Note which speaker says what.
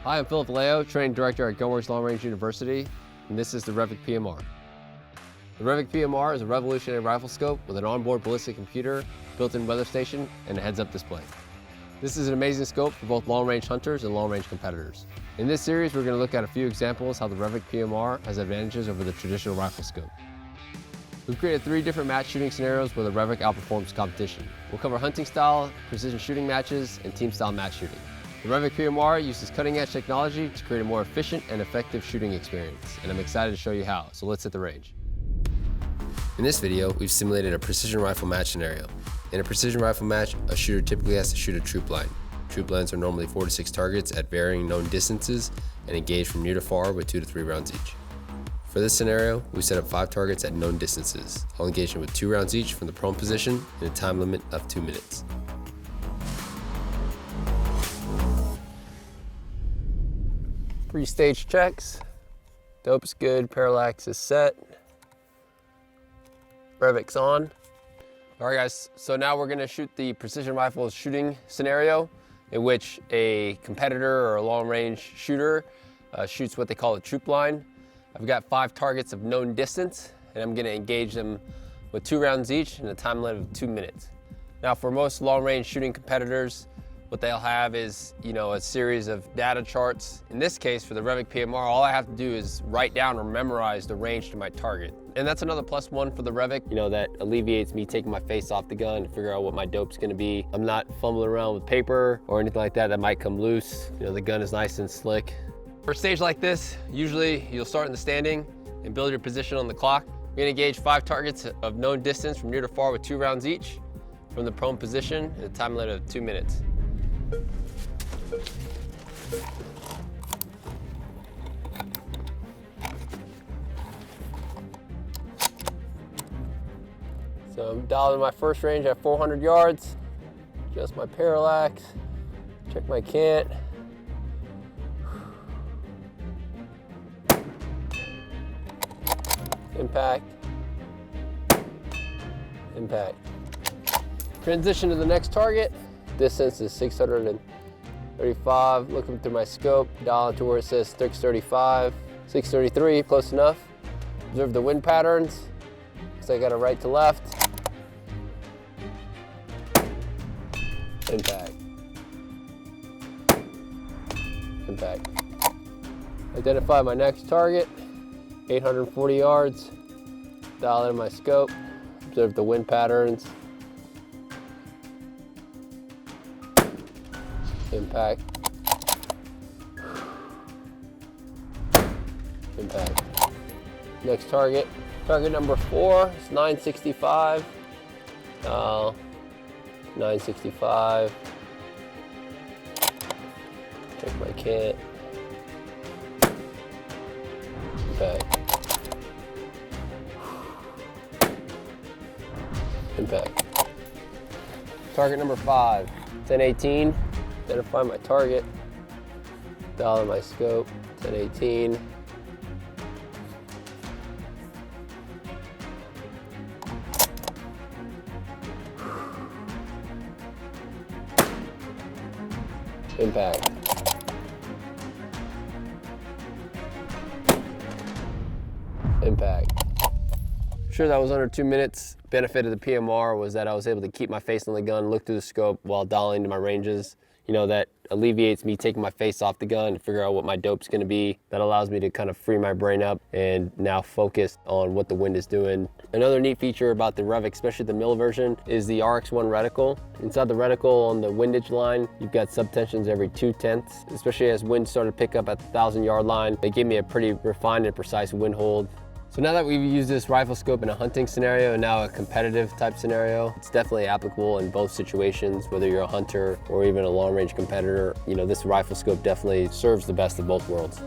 Speaker 1: Hi, I'm Velayo, Training Director at Gunworks Long Range University, and this is the Revic PMR. The Revic PMR is a revolutionary rifle scope with an onboard ballistic computer, built-in weather station, and a heads-up display. This is an amazing scope for both long-range hunters and long-range competitors. In this series, we're going to look at a few examples how the Revic PMR has advantages over the traditional rifle scope. We've created 3 different match shooting scenarios where the Revic outperforms competition. We'll cover hunting style, precision shooting matches, and team style match shooting. The Revic PMR uses cutting-edge technology to create a more efficient and effective shooting experience, and I'm excited to show you how, so let's hit the range. In this video, we've simulated a precision rifle match scenario. In a precision rifle match, a shooter typically has to shoot a troop line. Troop lines are normally 4 to 6 targets at varying known distances and engage from near to far with 2 to 3 rounds each. For this scenario, we set up 5 targets at known distances, all engaging with 2 rounds each from the prone position and a time limit of 2 minutes. Pre-stage checks, dope's good, parallax is set, Revic's on. All right guys, so now we're gonna shoot the precision rifle shooting scenario in which a competitor or a long range shooter shoots what they call a troop line. I've got 5 targets of known distance and I'm gonna engage them with 2 rounds each and a time limit of 2 minutes. Now for most long range shooting competitors, what they'll have is, a series of data charts. In this case, for the Revic PMR, all I have to do is write down or memorize the range to my target. And that's another +1 for the Revic, that alleviates me taking my face off the gun to figure out what my dope's gonna be. I'm not fumbling around with paper or anything like that that might come loose. The gun is nice and slick. For a stage like this, usually you'll start in the standing and build your position on the clock. You're gonna engage 5 targets of known distance from near to far with 2 rounds each from the prone position and a time limit of 2 minutes. So I'm dialing my first range at 400 yards, adjust my parallax, check my cant. Impact, impact. Transition to the next target. Distance is 635, looking through my scope, dialing to where it says 635, 633, close enough. Observe the wind patterns. So I got a right to left. Impact. Impact. Identify my next target, 840 yards, dial in my scope, observe the wind patterns. Impact. Impact. Next target. Target number 4 is 965. 965. Check my cant. Impact. Impact. Target number 5, 1018. Identify my target, dial in my scope, 1018. Impact. Impact. Sure, that was under 2 minutes. Benefit of the PMR was that I was able to keep my face on the gun, look through the scope while dialing to my ranges. That alleviates me taking my face off the gun to figure out what my dope's gonna be. That allows me to kind of free my brain up and now focus on what the wind is doing. Another neat feature about the Revic, especially the mill version, is the RX1 reticle. Inside the reticle on the windage line, you've got subtensions every 2/10, especially as wind started to pick up at the 1,000-yard line. They gave me a pretty refined and precise wind hold. So now that we've used this rifle scope in a hunting scenario and now a competitive type scenario, it's definitely applicable in both situations, whether you're a hunter or even a long range competitor. This rifle scope definitely serves the best of both worlds.